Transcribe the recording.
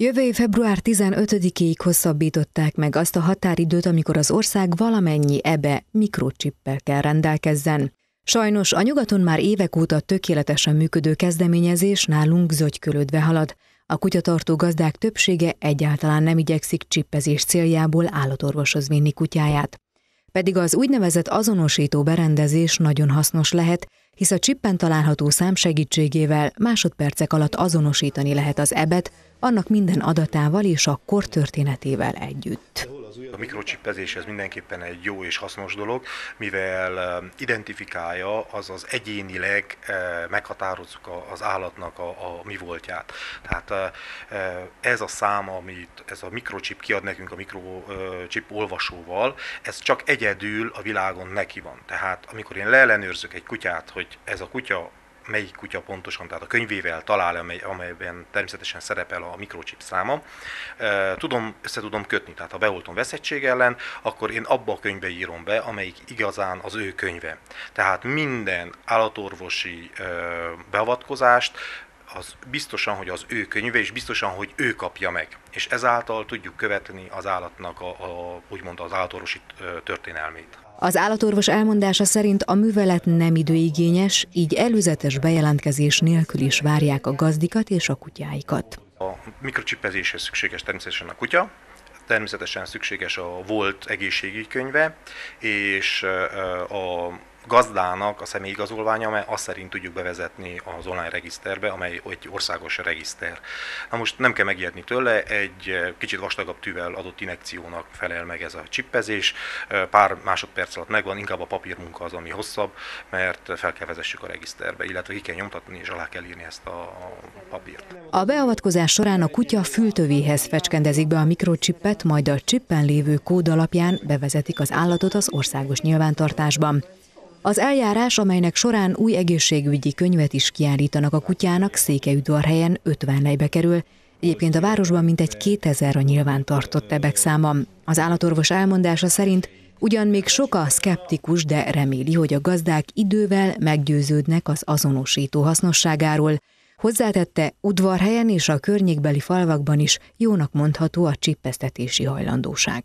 Jövő év február 15-ig hosszabbították meg azt a határidőt, amikor az ország valamennyi EBE mikrocsippel kell rendelkezzen. Sajnos a nyugaton már évek óta tökéletesen működő kezdeményezés nálunk zögykölődve halad. A kutyatartó gazdák többsége egyáltalán nem igyekszik csippezés céljából állatorvoshoz vinni kutyáját. Pedig az úgynevezett azonosító berendezés nagyon hasznos lehet, hisz a csippen található szám segítségével másodpercek alatt azonosítani lehet az EBE-t, annak minden adatával és a kor történetével együtt. A mikrocsippezés ez mindenképpen egy jó és hasznos dolog, mivel identifikálja az egyénileg meghatározzuk az állatnak a mi voltját. Tehát ez a szám, amit ez a mikrocsip kiad nekünk a mikrocsip olvasóval, ez csak egyedül a világon neki van. Tehát amikor én leellenőrzök egy kutyát, hogy ez a kutya melyik kutya pontosan, tehát a könyvével talál, amelyben természetesen szerepel a mikrochip száma, össze tudom kötni. Tehát ha beoltom veszettség ellen, akkor én abba a könyvbe írom be, amelyik igazán az ő könyve. Tehát minden állatorvosi beavatkozást, az biztosan, hogy az ő könyve, és biztosan, hogy ő kapja meg. És ezáltal tudjuk követni az állatnak úgymond az állatorvosi történelmét. Az állatorvos elmondása szerint a művelet nem időigényes, így előzetes bejelentkezés nélkül is várják a gazdikat és a kutyáikat. A mikrocsipezéshez szükséges természetesen a kutya, természetesen szükséges a volt egészségügykönyve, és a gazdának a személyigazolványa, mert azt szerint tudjuk bevezetni az online regiszterbe, amely egy országos regiszter. Na most nem kell megijedni tőle, egy kicsit vastagabb tűvel adott injekciónak felel meg ez a csippezés, pár másodperc alatt megvan, inkább a papírmunka az, ami hosszabb, mert fel kell vezessük a regiszterbe, illetve ki kell nyomtatni és alá kell írni ezt a papírt. A beavatkozás során a kutya fültövéhez fecskendezik be a mikrocsippet, majd a csippen lévő kód alapján bevezetik az állatot az országos nyilvántartásban. Az eljárás, amelynek során új egészségügyi könyvet is kiállítanak a kutyának, Székelyudvarhelyen 50 lejbe kerül. Egyébként a városban mintegy 2000 a nyilvántartott ebek száma. Az állatorvos elmondása szerint ugyan még sok a szkeptikus, de reméli, hogy a gazdák idővel meggyőződnek az azonosító hasznosságáról. Hozzátette, Udvarhelyen és a környékbeli falvakban is jónak mondható a csippeztetési hajlandóság.